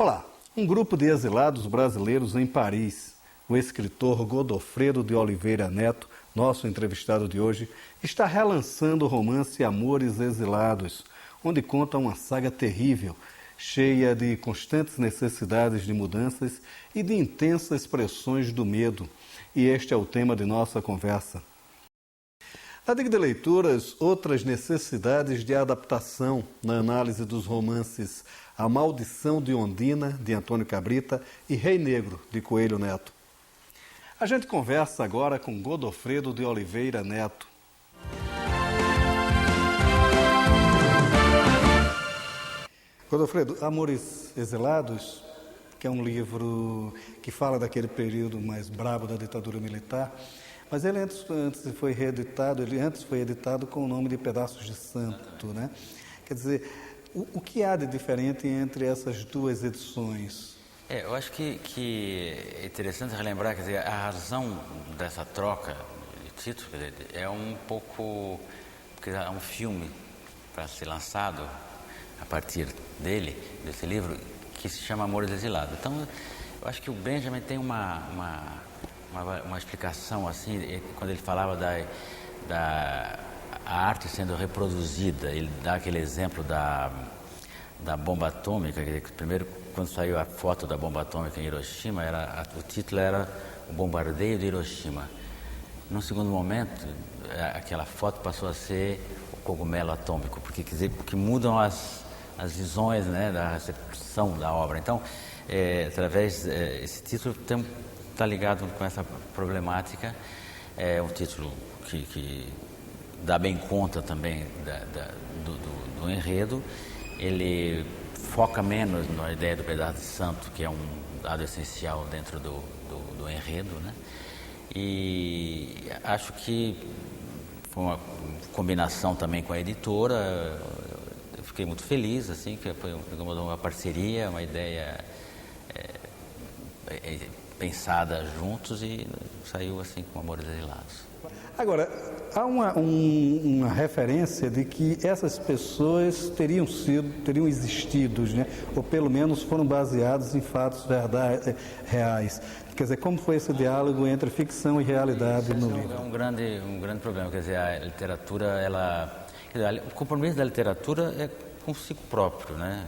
Olá, um grupo de exilados brasileiros em Paris, o escritor Godofredo de Oliveira Neto, nosso entrevistado de hoje, está relançando o romance Amores Exilados, onde conta uma saga terrível, cheia de constantes necessidades de mudanças e de intensas pressões do medo. E este é o tema de nossa conversa. Na dica de leituras, outras necessidades de adaptação na análise dos romances A Maldição de Ondina, de Antônio Cabrita, e Rei Negro, de Coelho Neto. A gente conversa agora com Godofredo de Oliveira Neto. Godofredo, Amores Exilados, que é um livro que fala daquele período mais brabo da ditadura militar, mas ele antes foi editado com o nome de Pedaços de Santo, né? Quer dizer, o que há de diferente entre essas duas edições? Eu acho que é interessante relembrar, quer dizer, a razão dessa troca de título, quer dizer, é um pouco, porque há um filme para ser lançado a partir desse livro, que se chama Amores Exilados. Então, eu acho que o Benjamin tem uma explicação assim, quando ele falava da arte sendo reproduzida. Ele dá aquele exemplo da bomba atômica, que primeiro, quando saiu a foto da bomba atômica em Hiroshima, o título era O Bombardeio de Hiroshima. Num segundo momento, aquela foto passou a ser o cogumelo atômico, porque mudam as visões, né, da recepção da obra. Então, esse título está ligado com essa problemática. É um título que dá bem conta também do enredo. Ele foca menos na ideia do pedaço de santo, que é um dado essencial dentro do enredo, né? E acho que foi uma combinação também com a editora. Eu fiquei muito feliz, assim, que foi uma parceria, uma ideia pensada juntos, e saiu assim com Amores Exilados. Agora, há uma referência de que essas pessoas teriam existido, né? Ou pelo menos foram baseados em fatos reais. Quer dizer, como foi esse diálogo entre ficção e realidade no livro? É um grande problema. Quer dizer, a literatura, o compromisso da literatura é consigo próprio, né?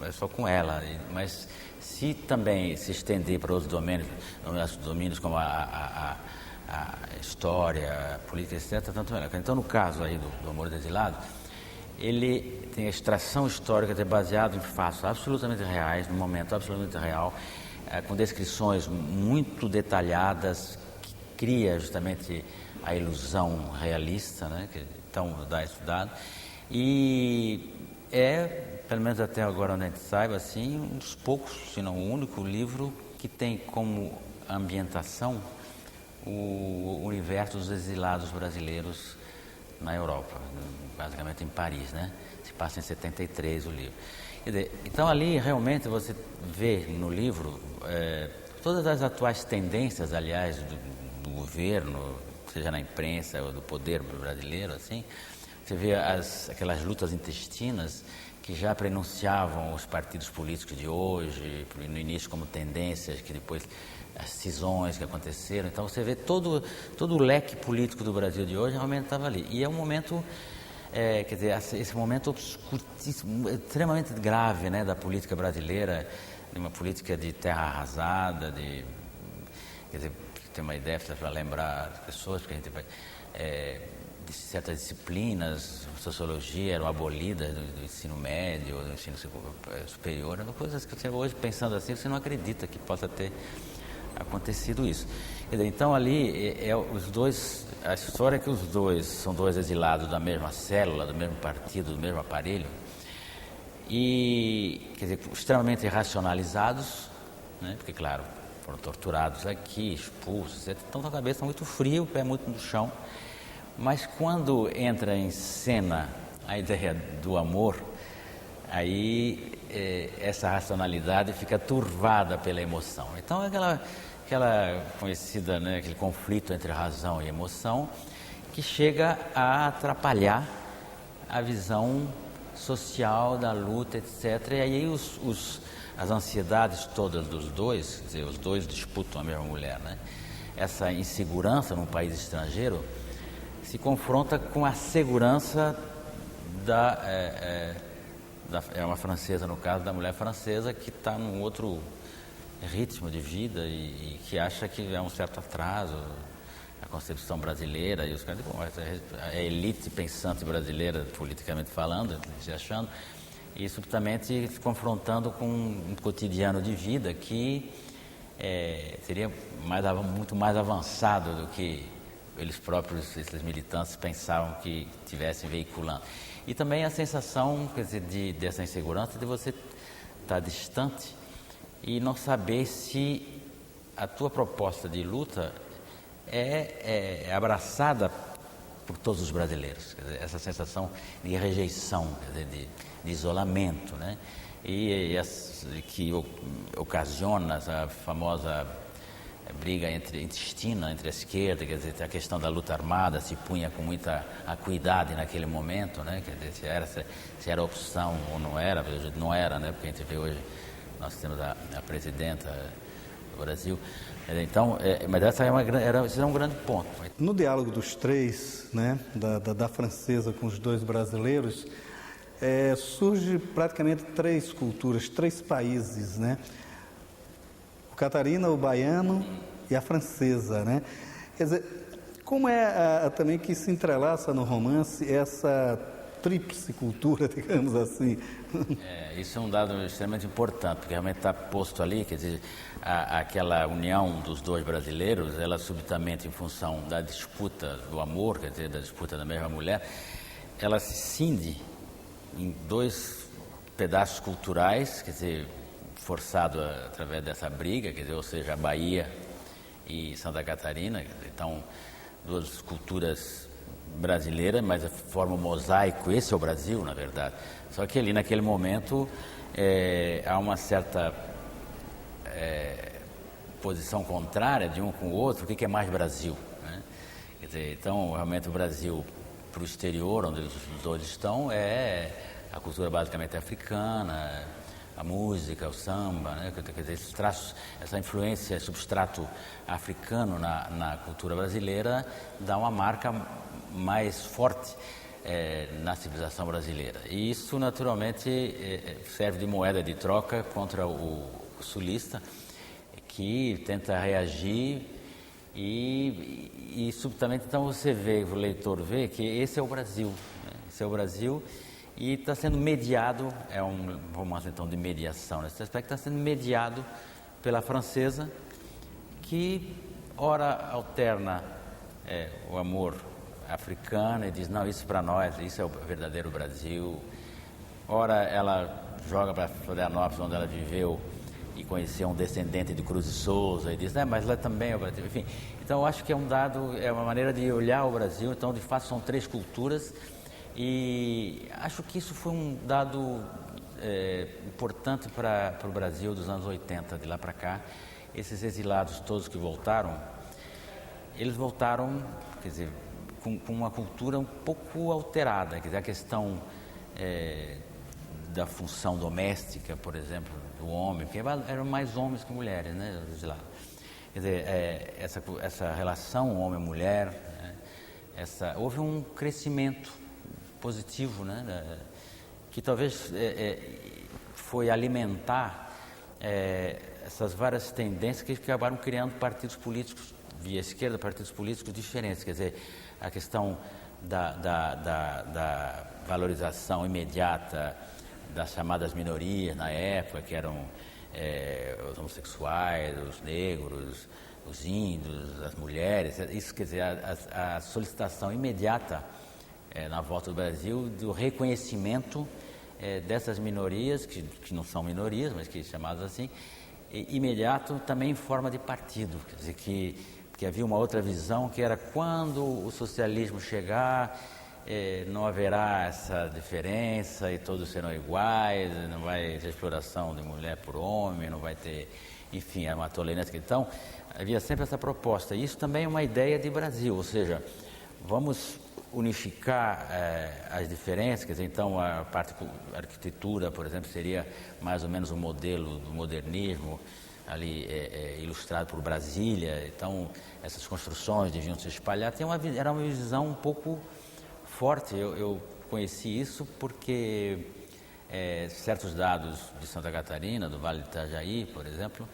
É só com ela. Mas se também se estender para outros domínios como a história, a política, etc., tanto melhor. Então, no caso aí do Amores Exilados, ele tem a extração histórica baseado em fatos absolutamente reais, num momento absolutamente real, com descrições muito detalhadas, que cria justamente a ilusão realista, né, que então dá estudado, e pelo menos até agora onde a gente saiba, assim, um dos poucos, se não o único livro que tem como ambientação o universo dos exilados brasileiros na Europa, basicamente em Paris, né? Se passa em 73 o livro. Quer dizer, então ali realmente você vê no livro todas as atuais tendências, aliás, do governo, seja na imprensa ou do poder brasileiro, assim. Você vê aquelas lutas intestinas que já prenunciavam os partidos políticos de hoje, no início como tendências, que depois as cisões que aconteceram. Então você vê todo o leque político do Brasil de hoje realmente estava ali. E é um momento, quer dizer, esse momento obscuríssimo, extremamente grave, né, da política brasileira, de uma política de terra arrasada, quer dizer, tem uma ideia para lembrar as pessoas, porque a gente vai... de certas disciplinas, sociologia, eram abolidas do ensino médio, do ensino superior, eram coisas que você hoje, pensando assim, você não acredita que possa ter acontecido isso. Quer dizer, então ali a história é que os dois são dois exilados da mesma célula, do mesmo partido, do mesmo aparelho, e, quer dizer, extremamente racionalizados, né, porque, claro, foram torturados aqui, expulsos, etc. Então a cabeça muito fria, o pé muito no chão. Mas quando entra em cena a ideia do amor, aí essa racionalidade fica turvada pela emoção. Então aquela conhecida, né, aquele conflito entre razão e emoção, que chega a atrapalhar a visão social da luta, etc. E aí as ansiedades todas dos dois, quer dizer, os dois disputam a mesma mulher, né? Essa insegurança num país estrangeiro se confronta com a segurança é uma francesa, no caso, da mulher francesa, que está num outro ritmo de vida e que acha que é um certo atraso a concepção brasileira, e os caras dizem, bom, a elite pensante brasileira, politicamente falando, se achando, e subitamente se confrontando com um cotidiano de vida que seria muito mais avançado do que eles próprios, esses militantes, pensavam que estivessem veiculando. E também a sensação, quer dizer, dessa insegurança de você estar distante e não saber se a tua proposta de luta é abraçada por todos os brasileiros. Quer dizer, essa sensação de rejeição, quer dizer, de isolamento, né? Que ocasiona essa famosa briga intestina entre a esquerda, quer dizer, a questão da luta armada se punha com muita acuidade naquele momento, né? Quer dizer, se era opção ou não era, né? Porque a gente vê hoje, nós temos a presidenta do Brasil. Então, mas esse é um grande ponto. No diálogo dos três, né, da francesa com os dois brasileiros, surge praticamente três culturas, três países, né? O Catarina, o baiano e a francesa, né? Quer dizer, como também que se entrelaça no romance essa tríplice cultura, digamos assim? Isso é um dado extremamente importante, porque realmente está posto ali, quer dizer, aquela união dos dois brasileiros, ela subitamente, em função da disputa do amor, quer dizer, da disputa da mesma mulher, ela se cinde em dois pedaços culturais, quer dizer, forçado através dessa briga, quer dizer, ou seja, a Bahia e Santa Catarina, quer dizer, então, duas culturas brasileiras, mas forma um mosaico, esse é o Brasil, na verdade. Só que ali, naquele momento, há uma certa posição contrária de um com o outro, o que é mais Brasil, né? Quer dizer, então, realmente, o Brasil, para o exterior, onde os dois estão, a cultura basicamente africana, a música, o samba, né? Quer dizer, esses traços, essa influência, substrato africano na cultura brasileira dá uma marca mais forte na civilização brasileira. E isso, naturalmente, serve de moeda de troca contra o sulista, que tenta reagir e subitamente, então, o leitor vê que esse é o Brasil, né? Esse é o Brasil. E está sendo mediado, é um romance então de mediação nesse aspecto, está sendo mediado pela francesa, que ora alterna o amor africano e diz, não, isso para nós, isso é o verdadeiro Brasil. Ora ela joga para Florianópolis, onde ela viveu e conheceu um descendente de Cruz de Souza e diz, mas lá também é o Brasil. Enfim, então eu acho que é uma maneira de olhar o Brasil. Então, de fato, são três culturas. E acho que isso foi um dado importante para o Brasil dos anos 80, de lá para cá. Esses exilados todos que voltaram, eles voltaram, quer dizer, com uma cultura um pouco alterada. Quer dizer, a questão da função doméstica, por exemplo, do homem, porque eram mais homens que mulheres, né, os exilados. Quer dizer, essa relação homem-mulher, né, houve um crescimento positivo, né, que talvez foi alimentar essas várias tendências que acabaram criando partidos políticos via esquerda, partidos políticos diferentes. Quer dizer, a questão da valorização imediata das chamadas minorias na época, que eram os homossexuais, os negros, os índios, as mulheres. Isso, quer dizer, a solicitação imediata na volta do Brasil, do reconhecimento dessas minorias, que não são minorias, mas que chamadas assim, imediato também em forma de partido. Quer dizer, que havia uma outra visão, que era quando o socialismo chegar, não haverá essa diferença e todos serão iguais, não vai ter exploração de mulher por homem, não vai ter, enfim, é uma tolerância. Então, havia sempre essa proposta. E isso também é uma ideia de Brasil, ou seja, vamos unificar as diferenças, quer dizer, então a arquitetura, por exemplo, seria mais ou menos o modelo do modernismo, ali ilustrado por Brasília. Então essas construções deviam se espalhar. Era uma visão um pouco forte. Eu conheci isso porque certos dados de Santa Catarina, do Vale do Itajaí, por exemplo,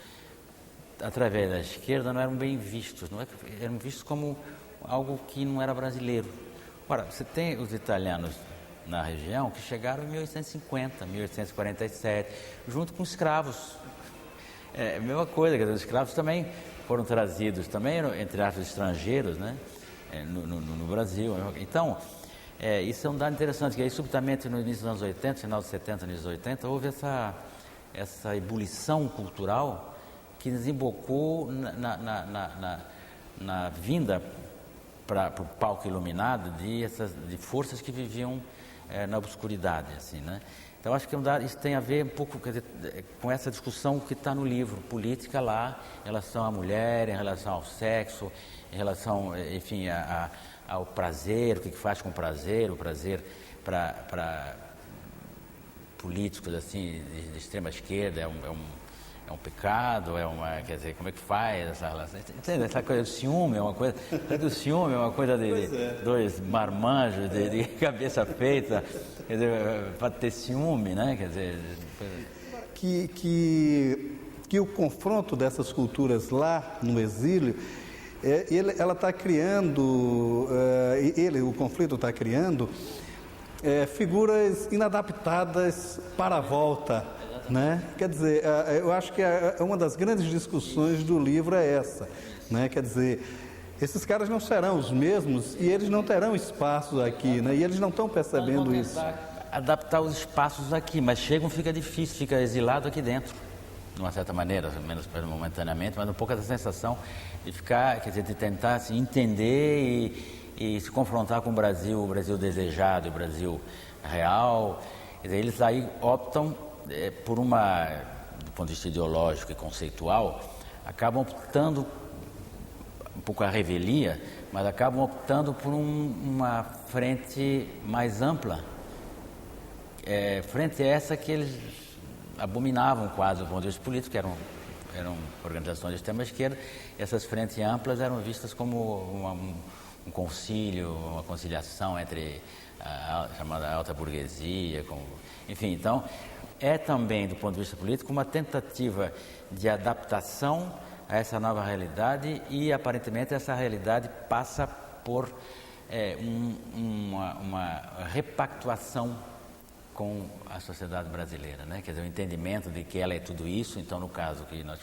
através da esquerda não eram bem vistos, eram vistos como algo que não era brasileiro. Ora, você tem os italianos na região que chegaram em 1850, 1847, junto com escravos. A mesma coisa, quer dizer, os escravos também foram trazidos, também entre aspas, estrangeiros, né, no Brasil. Então, isso é um dado interessante, que aí subitamente no início dos anos 80, final dos 70, início dos 80, houve essa ebulição cultural que desembocou na vinda para o palco iluminado de forças que viviam na obscuridade, assim, né? Então acho que isso tem a ver um pouco, quer dizer, com essa discussão que está no livro, política lá, em relação à mulher, em relação ao sexo, em relação, enfim, ao prazer, o que faz com o prazer para políticos assim de extrema esquerda é um pecado, quer dizer, como é que faz essa relação? Essa coisa do ciúme é uma coisa, de dois marmanjos de cabeça feita, quer dizer, para ter ciúme, né? Quer dizer, que o confronto dessas culturas lá no exílio, ela está criando, o conflito está criando figuras inadaptadas para a volta. Né? Quer dizer, eu acho que uma das grandes discussões do livro é essa, né? Quer dizer, esses caras não serão os mesmos e eles não terão espaços aqui, né? E eles não estão percebendo isso. Adaptar os espaços aqui, mas fica difícil, fica exilado aqui dentro, de uma certa maneira, menos momentaneamente, mas um pouco essa sensação de ficar, quer dizer, de tentar se entender e se confrontar com o Brasil desejado, o Brasil real. Quer dizer, eles aí optam por do ponto de vista ideológico e conceitual, acabam optando, um pouco a revelia, mas acabam optando por uma frente mais ampla, frente essa que eles abominavam quase do ponto de vista político, que eram organizações de extrema esquerda. Essas frentes amplas eram vistas como um concílio, uma conciliação entre a chamada alta burguesia, enfim, então também, do ponto de vista político, uma tentativa de adaptação a essa nova realidade e, aparentemente, essa realidade passa por uma repactuação com a sociedade brasileira, né? Quer dizer, o entendimento de que ela é tudo isso. Então, no caso que nós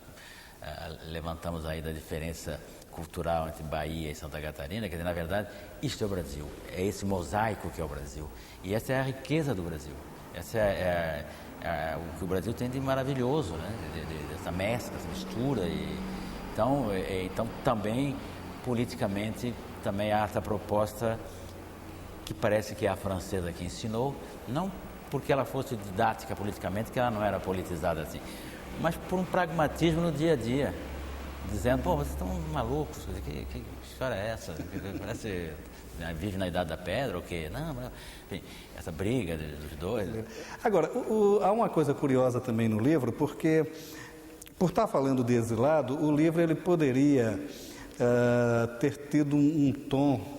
levantamos aí da diferença cultural entre Bahia e Santa Catarina, quer dizer, na verdade, isto é o Brasil, é esse mosaico que é o Brasil. E essa é a riqueza do Brasil, essa o que o Brasil tem de maravilhoso, né? Dessa mescla, essa mistura. Então, também, politicamente, também há essa proposta que parece que é a francesa que ensinou, não porque ela fosse didática politicamente, que ela não era politizada assim, mas por um pragmatismo no dia a dia, dizendo, vocês estão malucos, que história é essa? Parece vive na Idade da Pedra ou quê? Não, enfim, essa briga dos dois. Agora, há uma coisa curiosa também no livro, porque, por estar falando de exilado, o livro ele poderia ter tido um tom